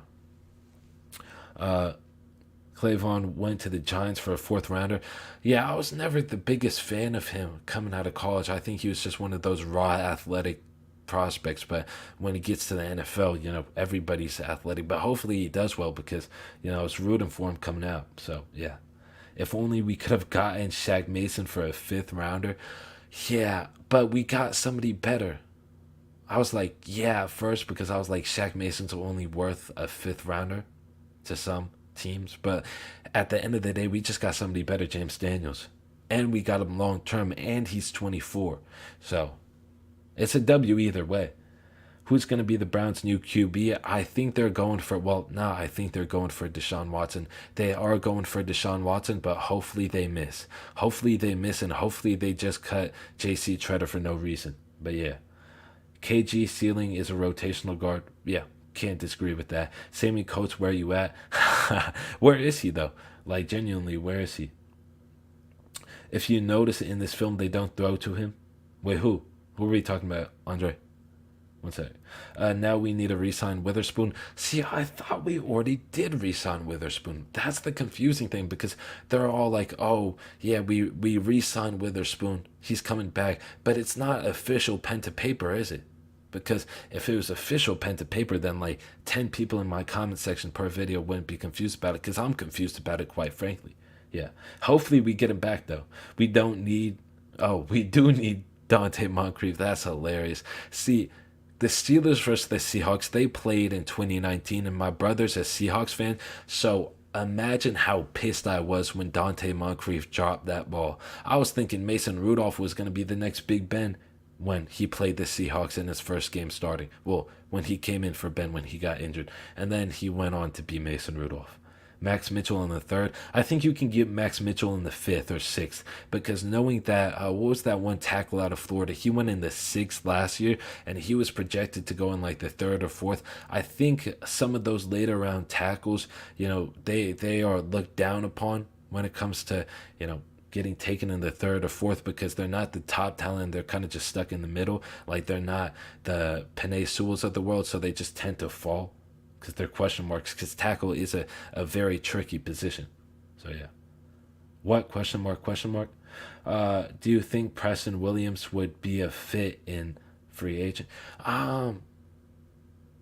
Clavon went to the Giants for a 4th rounder. Yeah, I was never the biggest fan of him coming out of college. I think he was just one of those raw athletic prospects. But when he gets to the NFL, you know, everybody's athletic. But hopefully he does well because, you know, I was rooting for him coming out. So, yeah. If only we could have gotten Shaq Mason for a 5th rounder. Yeah, but we got somebody better. I was like, yeah, at first because I was like, Shaq Mason's only worth a 5th rounder to some teams, but at the end of the day, we just got somebody better, James Daniels, and we got him long term, and he's 24, so it's a W either way. Who's going to be the Browns' new QB? I think they're going for I think they're going for Deshaun Watson. They are going for Deshaun Watson, but hopefully they miss. And hopefully they just cut JC Treader for no reason. But yeah, KG ceiling is a rotational guard. Yeah, can't disagree with that. Sammy Coates, where you at? Where is he though? Like genuinely, where is he? If you notice in this film, they don't throw to him. Wait, who? Who are we talking about, Andre? One sec. Now we need to re-sign Witherspoon. See, I thought we already did re-sign Witherspoon. That's the confusing thing because they're all like, "Oh, yeah, we re-signed Witherspoon. He's coming back." But it's not official pen to paper, is it? Because if it was official pen to paper, then like 10 people in my comment section per video wouldn't be confused about it because I'm confused about it, quite frankly. Yeah. Hopefully we get him back, though. We don't need. Oh, we do need Dante Moncrief. That's hilarious. See, the Steelers versus the Seahawks, they played in 2019, and my brother's a Seahawks fan, so imagine how pissed I was when Dante Moncrief dropped that ball. I was thinking Mason Rudolph was going to be the next Big Ben when he played the Seahawks in his first game starting. Well, when he came in for Ben when he got injured, and then he went on to be Mason Rudolph. Max Mitchell in the third. I think you can get Max Mitchell in the fifth or sixth because knowing that, what was that one tackle out of Florida? He went in the sixth last year and he was projected to go in like the third or fourth. I think some of those later round tackles, they are looked down upon when it comes to, getting taken in the third or fourth because they're not the top talent. They're kind of just stuck in the middle. Like they're not the Penei Sewells of the world, so they just tend to fall because they're question marks because tackle is a very tricky position. So yeah. What question mark question mark? Do you think Preston Williams would be a fit in free agent?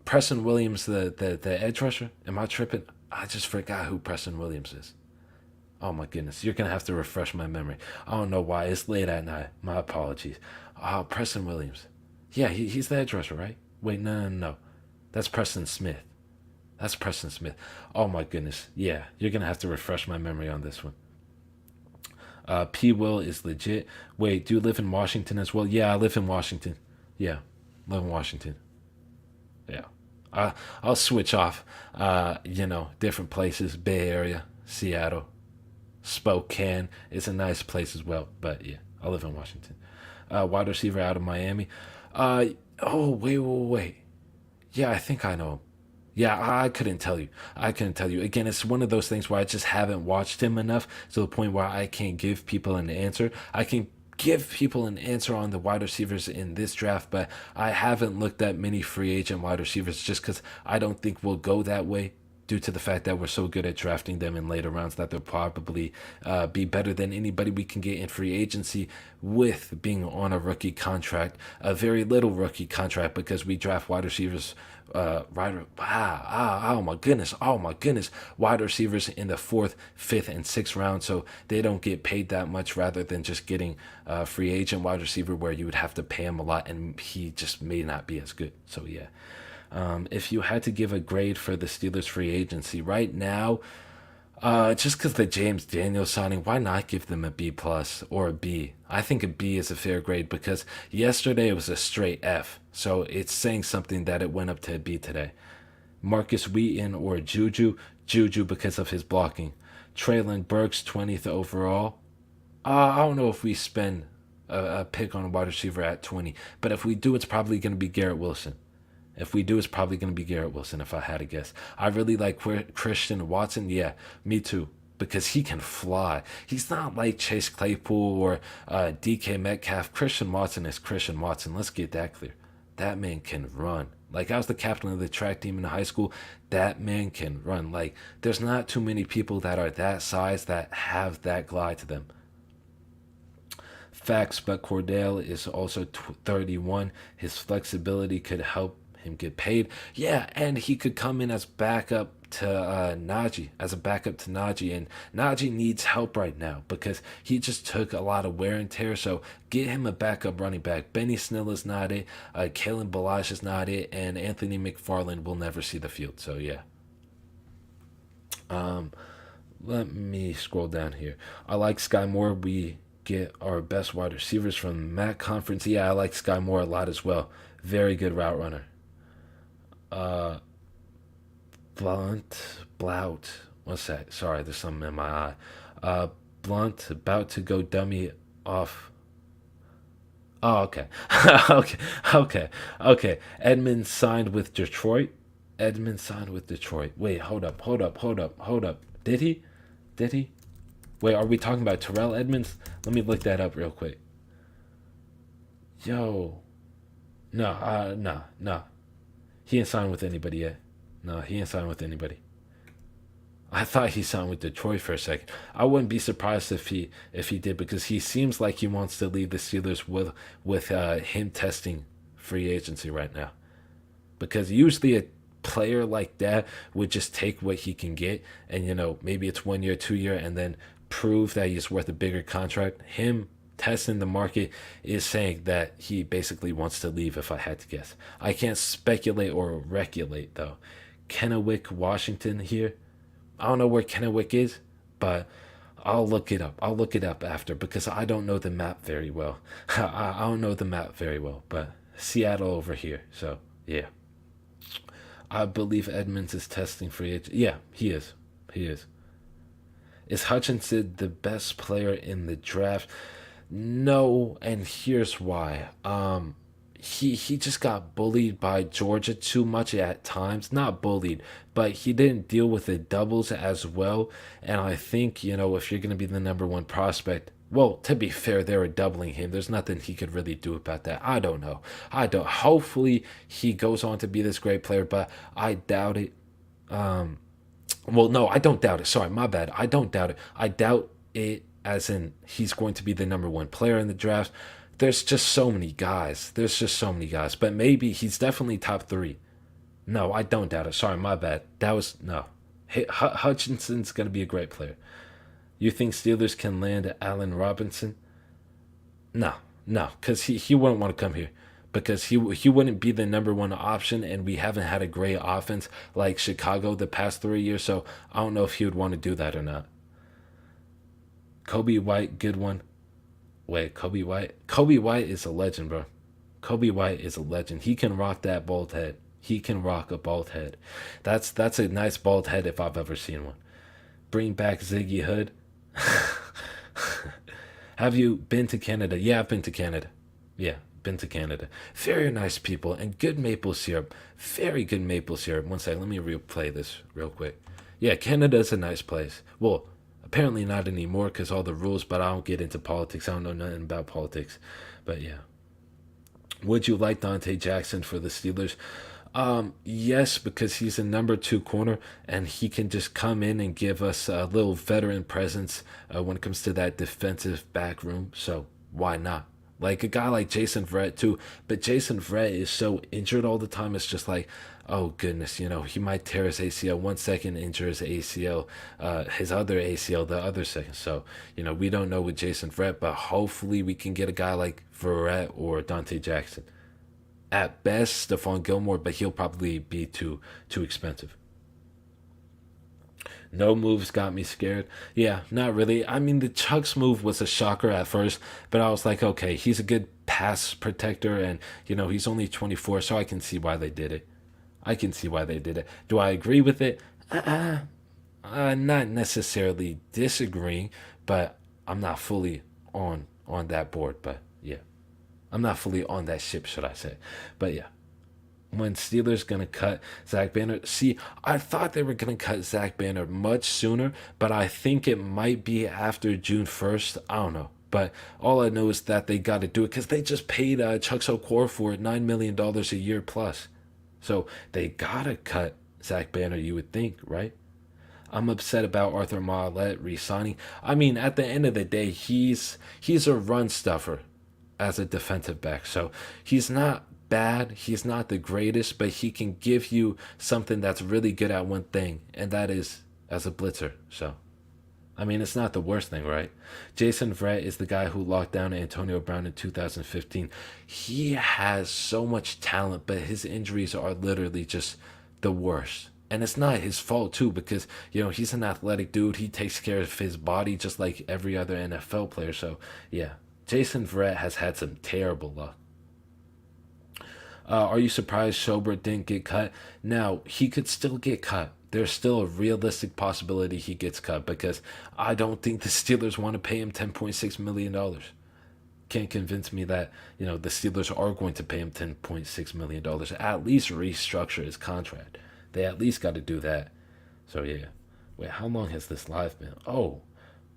Preston Williams, the edge rusher. Am I tripping? I just forgot who Preston Williams is. Oh my goodness, you're gonna have to refresh my memory. I don't know why it's late at night. My apologies. Preston Williams. Yeah, he's the edge rusher, right? Wait, no. That's Preston Smith. That's Preston Smith. Oh my goodness. Yeah, you're gonna have to refresh my memory on this one. P. Will is legit. Wait, do you live in Washington as well? Yeah, I live in Washington. Yeah, live in Washington. Yeah. I'll switch off. Different places. Bay Area, Seattle, Spokane is a nice place as well. But yeah, I live in Washington. Wide receiver out of Miami. Wait. Yeah, I think I know him. Yeah, I couldn't tell you. I couldn't tell you. Again, it's one of those things where I just haven't watched him enough to the point where I can't give people an answer. I can give people an answer on the wide receivers in this draft, but I haven't looked at many free agent wide receivers just because I don't think we'll go that way due to the fact that we're so good at drafting them in later rounds that they'll probably be better than anybody we can get in free agency with being on a rookie contract, a very little rookie contract because we draft wide receivers oh my goodness, wide receivers in the fourth, fifth, and sixth round, so they don't get paid that much rather than just getting a free agent wide receiver where you would have to pay him a lot and he just may not be as good. So yeah. If you had to give a grade for the Steelers free agency right now, just because the James Daniels signing, why not give them a B plus or a B? I think a B is a fair grade because yesterday it was a straight F, so it's saying something that it went up to a B today. Marcus Wheaton or Juju because of his blocking. Traylon Burks 20th overall. I don't know if we spend a pick on a wide receiver at 20, but if we do, it's probably going to be Garrett Wilson. If we do, it's probably going to be Garrett Wilson, if I had to guess. I really like Christian Watson. Yeah, me too. Because he can fly. He's not like Chase Claypool or DK Metcalf. Christian Watson is Christian Watson. Let's get that clear. That man can run. Like, I was the captain of the track team in high school. That man can run. Like, there's not too many people that are that size that have that glide to them. Facts, but Cordell is also 31. His flexibility could help him get paid. Yeah, and he could come in as backup to Najee, and Najee needs help right now because he just took a lot of wear and tear. So get him a backup running back. Benny Snell is not it. Kalen Ballage is not it, and Anthony McFarland will never see the field. So yeah. Let me scroll down here. I like Sky Moore. We get our best wide receivers from the MAC conference. Yeah, I like Sky Moore a lot as well. Very good route runner. Blout. What's that? Sorry, there's something in my eye. Blunt about to go dummy off. Oh, okay. Okay. Edmonds signed with Detroit. Edmonds signed with Detroit. Wait, hold up. Did he? Did he? Wait, are we talking about Terrell Edmonds? Let me look that up real quick. Yo, no, no. He ain't signed with anybody yet. No, he ain't signed with anybody. I thought he signed with Detroit for a second. I wouldn't be surprised if he did because he seems like he wants to leave the Steelers with him testing free agency right now. Because usually a player like that would just take what he can get and maybe it's 1 year, 2 year, and then prove that he's worth a bigger contract. Him testing the market is saying that he basically wants to leave. If I had to guess, I can't speculate or regulate though. Kennewick, Washington here. I don't know where Kennewick is, but I'll look it up. I'll look it up after because I don't know the map very well. I don't know the map very well, but Seattle over here. So yeah, I believe Edmonds is testing free agent. Yeah, he is. He is. Is Hutchinson the best player in the draft? No, and here's why. He just got bullied by Georgia too much at times. Not bullied, but he didn't deal with the doubles as well. And I think, if you're gonna be the number one prospect, well, to be fair, they were doubling him. There's nothing he could really do about that. I don't know. I don't. Hopefully, he goes on to be this great player, but I doubt it. Well, no, I don't doubt it. Sorry, my bad. I don't doubt it. I doubt it as in he's going to be the number one player in the draft. There's just so many guys. There's just so many guys. But maybe he's definitely top three. No, I don't doubt it. Sorry, my bad. That was no. Hutchinson's going to be a great player. You think Steelers can land Allen Robinson? No, no, because he wouldn't want to come here because he wouldn't be the number one option, and we haven't had a great offense like Chicago the past 3 years. So I don't know if he would want to do that or not. Kobe White, good one. Wait, Kobe White? Kobe White is a legend, bro. Kobe White is a legend. He can rock that bald head. He can rock a bald head. That's a nice bald head if I've ever seen one. Bring back Ziggy Hood. Have you been to Canada? Yeah, I've been to Canada. Yeah, been to Canada. Very nice people and good maple syrup. Very good maple syrup. One second, let me replay this real quick. Yeah, Canada's a nice place. Well, apparently not anymore because all the rules, but I don't get into politics. I don't know nothing about politics. But yeah. Would you like Dante Jackson for the Steelers? Yes, because he's a number two corner and he can just come in and give us a little veteran presence when it comes to that defensive back room. So why not? Like a guy like Jason Verrett too, but Jason Verrett is so injured all the time. It's just like, oh goodness, he might tear his ACL 1 second, injure his ACL, his other ACL the other second. So we don't know with Jason Verrett, but hopefully we can get a guy like Verrett or Dante Jackson. At best, Stephon Gilmore, but he'll probably be too expensive. No moves got me scared. Yeah, not really. I mean, the Chucks move was a shocker at first, but I was like, okay, he's a good pass protector, and he's only 24, so I can see why they did it. I can see why they did it. Do I agree with it? Not necessarily disagreeing, but I'm not fully on that board. But yeah, I'm not fully on that ship, should I say? But yeah, when Steelers gonna cut Zach Banner? See, I thought they were gonna cut Zach Banner much sooner, but I think it might be after June 1st. I don't know. But all I know is that they got to do it because they just paid Chuck Sokor for $9 million a year plus. So they gotta cut Zach Banner, you would think, right? I'm upset about Arthur Marlette re-signing. I mean, at the end of the day, he's a run stuffer as a defensive back. So he's not bad. He's not the greatest, but he can give you something that's really good at one thing, and that is as a blitzer. So I mean, it's not the worst thing, right? Jason Verrett is the guy who locked down Antonio Brown in 2015. He has so much talent, but his injuries are literally just the worst. And it's not his fault, too, because, he's an athletic dude. He takes care of his body just like every other NFL player. So, yeah, Jason Verrett has had some terrible luck. Are you surprised Schobert didn't get cut? Now, he could still get cut. There's still a realistic possibility he gets cut because I don't think the Steelers want to pay him $10.6 million. Can't convince me that, the Steelers are going to pay him $10.6 million. At least restructure his contract. They at least got to do that. So yeah. Wait, how long has this live been? Oh,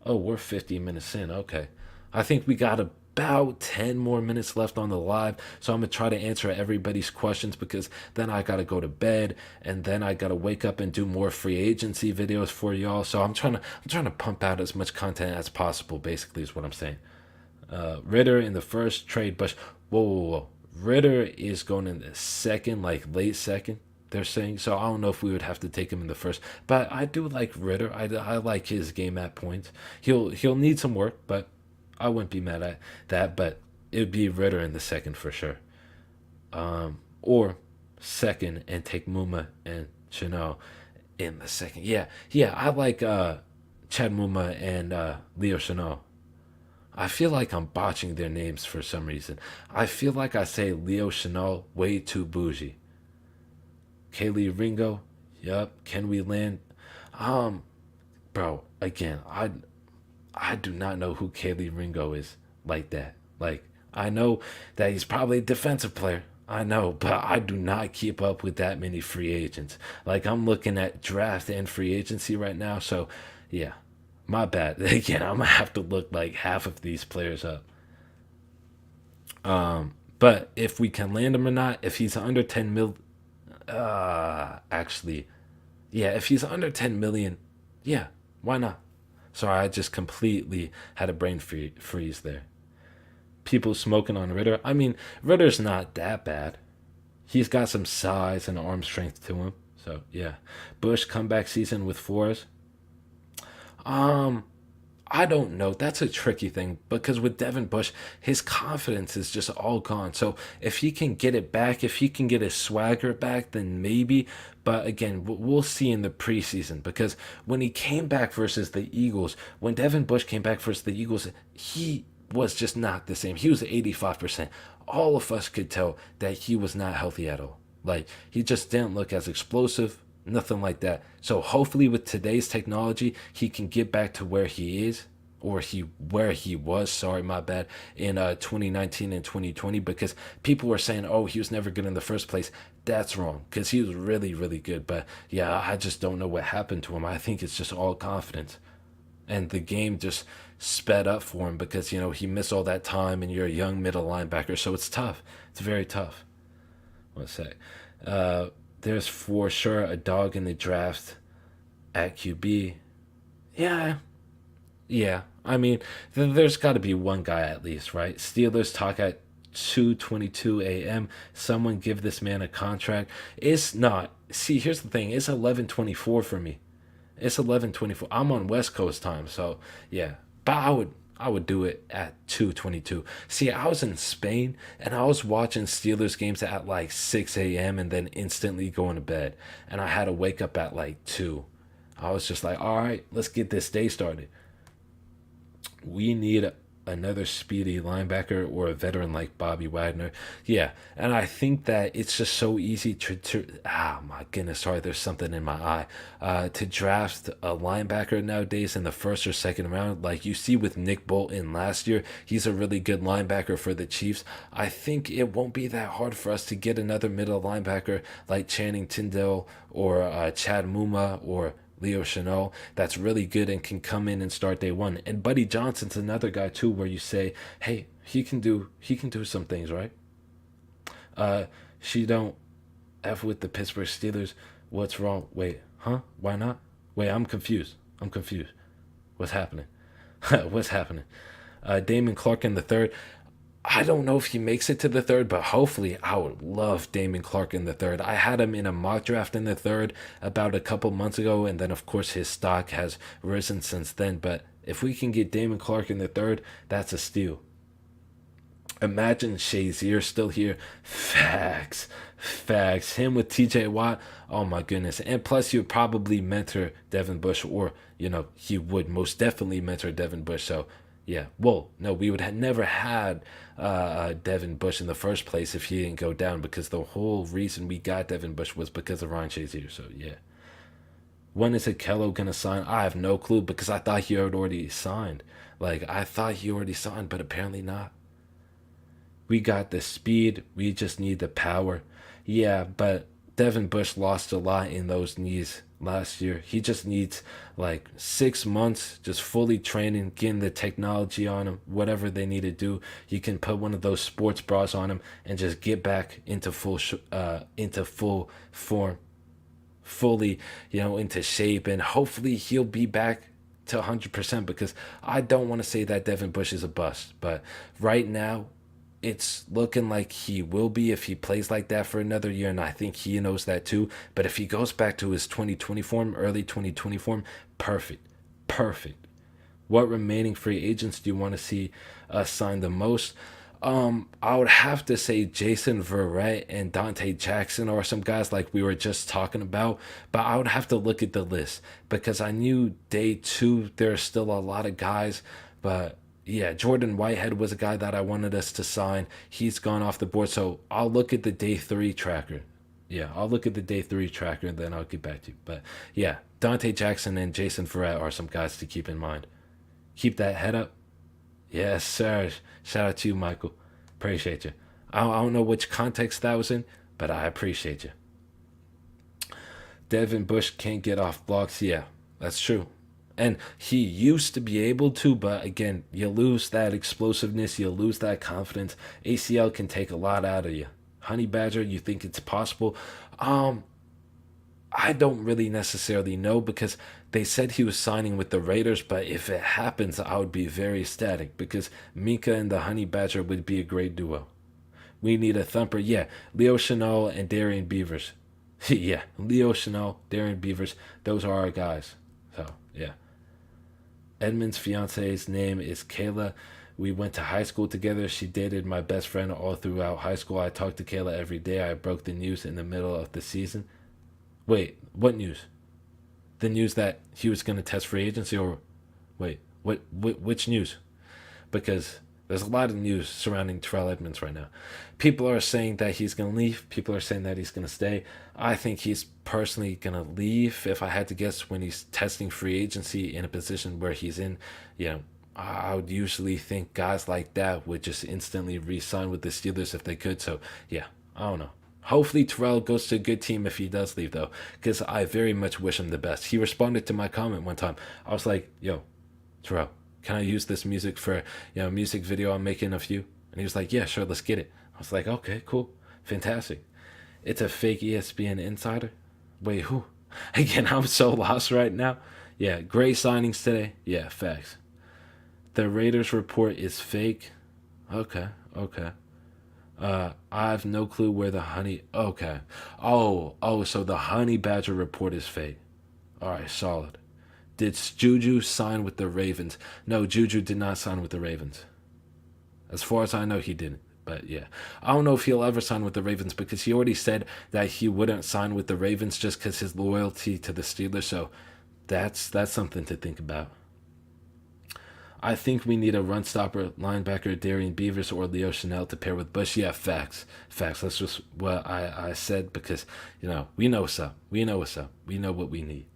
we're 50 minutes in. Okay. I think we got about 10 more minutes left on the live. So I'm going to try to answer everybody's questions because then I got to go to bed and then I got to wake up and do more free agency videos for y'all. So I'm trying to pump out as much content as possible basically is what I'm saying. Ritter in the first, trade Bush. Whoa. Ritter is going in the second, like late second, they're saying. So I don't know if we would have to take him in the first. But I do like Ritter. I like his game at points. He'll need some work, but I wouldn't be mad at that. But it would be Ritter in the second for sure. Or second and take Muma and Chanel in the second. Yeah, I like Chad Muma and Leo Chanel. I feel like I'm botching their names for some reason. I feel like I say Leo Chanel way too bougie. Kaylee Ringo, yup. Can we land? Um, Bro, again, I do not know who Kaylee Ringo is like that. Like I know that he's probably a defensive player. I know, but I do not keep up with that many free agents. Like I'm looking at draft and free agency right now. So, yeah, my bad. Again, I'm gonna have to look like half of these players up. But if we can land him or not, if he's under 10 mil, actually, yeah, if he's under 10 million, yeah, why not? Sorry, I just completely had a freeze there. People smoking on Ritter. I mean, Ritter's not that bad. He's got some size and arm strength to him. So yeah, Bush comeback season with Flores. Um, I don't know. That's a tricky thing because with Devin Bush, his confidence is just all gone. So if he can get it back, if he can get his swagger back, then maybe. But again, we'll see in the preseason because when he came back versus the Eagles, when Devin Bush came back versus the Eagles, he was just not the same. He was 85%. All of us could tell that he was not healthy at all. Like he just didn't look as explosive, nothing like that. So hopefully with today's technology, he can get back to where he is or he where he was, sorry, my bad, in 2019 and 2020 because people were saying, "Oh, he was never good in the first place." That's wrong cuz he was really really good, but yeah, I just don't know what happened to him. I think it's just all confidence. And the game just sped up for him because he missed all that time and you're a young middle linebacker, so it's tough. It's very tough. Let's say. There's for sure a dog in the draft at QB. Yeah, yeah. I mean, there's got to be one guy at least, right? Steelers talk at 2:22 a.m. Someone give this man a contract. It's not. See, here's the thing. It's 11:24 for me. It's 11:24. I'm on West Coast time, so yeah. But I would do it at 2:22. See, I was in Spain and I was watching Steelers games at like 6 a.m. and then instantly going to bed. And I had to wake up at like 2. I was just like, all right, let's get this day started. We need another speedy linebacker or a veteran like Bobby Wagner. Yeah, and I think that it's just so easy my goodness, sorry, there's something in my eye. To draft a linebacker nowadays in the first or second round, like you see with Nick Bolton last year, he's a really good linebacker for the Chiefs. I think it won't be that hard for us to get another middle linebacker like Channing Tindall or Chad Muma or Leo Chanel that's really good and can come in and start day one. And Buddy Johnson's another guy too where you say, hey, he can do some things, right? Uh she don't F with the Pittsburgh Steelers. What's wrong? Wait, huh? Why not? Wait, I'm confused. I'm confused. What's happening? What's happening? Damon Clark in the third. I don't know if he makes it to the third, but hopefully I would love Damon Clark in the third. I had him in a mock draft in the third about a couple months ago, and then of course his stock has risen since then. But if we can get Damon Clark in the third, that's a steal. Imagine Shazier still here. Facts. Facts. Him with TJ Watt. Oh my goodness. And plus you would probably mentor Devin Bush or, he would most definitely mentor Devin Bush. So yeah. Well, no, we would have never had Devin Bush in the first place if he didn't go down because the whole reason we got Devin Bush was because of Ryan Shazier. So yeah. When is Akello gonna sign? I have no clue because I thought he had already signed. Like I thought he already signed, but apparently not. We got the speed. We just need the power. Yeah, but Devin Bush lost a lot in those knees last year. He just needs like 6 months just fully training, getting the technology on him, whatever they need to do. You can put one of those sports bras on him and just get back into into full form, fully, into shape, and hopefully he'll be back to 100% because I don't want to say that Devin Bush is a bust, but right now it's looking like he will be if he plays like that for another year, and I think he knows that too. But if he goes back to his 2020 form, early 2020 form, perfect. Perfect. What remaining free agents do you want to see sign the most? I would have to say Jason Verrett and Dante Jackson or some guys like we were just talking about, but I would have to look at the list because I knew day two there are still a lot of guys, but yeah, Jordan Whitehead was a guy that I wanted us to sign. He's gone off the board, so I'll look at the day three tracker. Yeah, I'll look at the day three tracker and then I'll get back to you. But yeah, Dante Jackson and Jason Verrett are some guys to keep in mind. Keep that head up. Yes, sir. Shout out to you, Michael. Appreciate you. I don't know which context that was in, but I appreciate you. Devin Bush can't get off blocks. Yeah, that's true. And he used to be able to, but again, you lose that explosiveness, you lose that confidence. ACL can take a lot out of you. Honey Badger, you think it's possible? I don't really necessarily know because they said he was signing with the Raiders, but if it happens, I would be very ecstatic because Minka and the Honey Badger would be a great duo. We need a thumper. Yeah, Leo Chanel and Darian Beavers. Yeah, Leo Chanel, Darian Beavers, those are our guys. So, yeah. Edmund's fiance's name is Kayla. We went to high school together. She dated my best friend all throughout high school. I talked to Kayla every day. I broke the news in the middle of the season. Wait, what news? The news that he was going to test free agency, or wait, which news? Because there's a lot of news surrounding Terrell Edmonds right now. People are saying that he's going to leave. People are saying that he's going to stay. I think he's personally going to leave, if I had to guess, when he's testing free agency in a position where he's in. I would usually think guys like that would just instantly re-sign with the Steelers if they could. So, yeah, I don't know. Hopefully Terrell goes to a good team if he does leave, though, because I very much wish him the best. He responded to my comment one time. I was like, yo, Terrell, can I use this music for, music video I'm making of you? And he was like, yeah, sure, let's get it. I was like, okay, cool, fantastic. It's a fake ESPN insider? Wait, who? Again, I'm so lost right now. Yeah, great signings today. Yeah, facts. The Raiders report is fake. Okay. I have no clue where the honey. Okay. Oh, so the Honey Badger report is fake. All right, solid. Did Juju sign with the Ravens? No, Juju did not sign with the Ravens. As far as I know, he didn't. But yeah, I don't know if he'll ever sign with the Ravens because he already said that he wouldn't sign with the Ravens just because his loyalty to the Steelers. So that's something to think about. I think we need a run stopper, linebacker, Darian Beavers, or Leo Chanel to pair with Bush. Yeah, facts. That's just what I said because, we know what's up. We know what's up. We know what we need.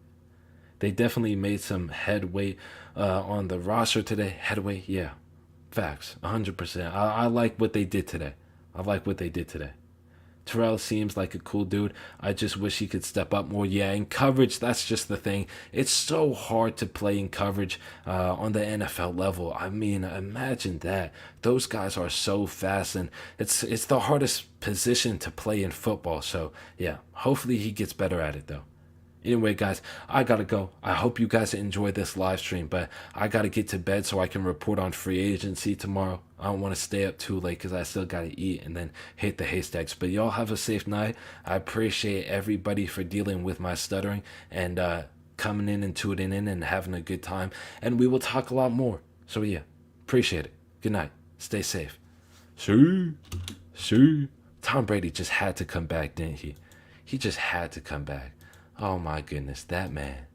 They definitely made some headway on the roster today. Headway, yeah. Facts, 100%. I like what they did today. Terrell seems like a cool dude. I just wish he could step up more. Yeah, in coverage, that's just the thing. It's so hard to play in coverage on the NFL level. I mean, imagine that. Those guys are so fast, and it's the hardest position to play in football. So, yeah, hopefully he gets better at it, though. Anyway, guys, I gotta go. I hope you guys enjoyed this live stream, but I gotta get to bed so I can report on free agency tomorrow. I don't want to stay up too late because I still gotta eat and then hit the haystacks. But y'all have a safe night. I appreciate everybody for dealing with my stuttering and coming in and tuning in and having a good time. And we will talk a lot more. So yeah, appreciate it. Good night. Stay safe. See. Tom Brady just had to come back, didn't he? He just had to come back. Oh my goodness, that man.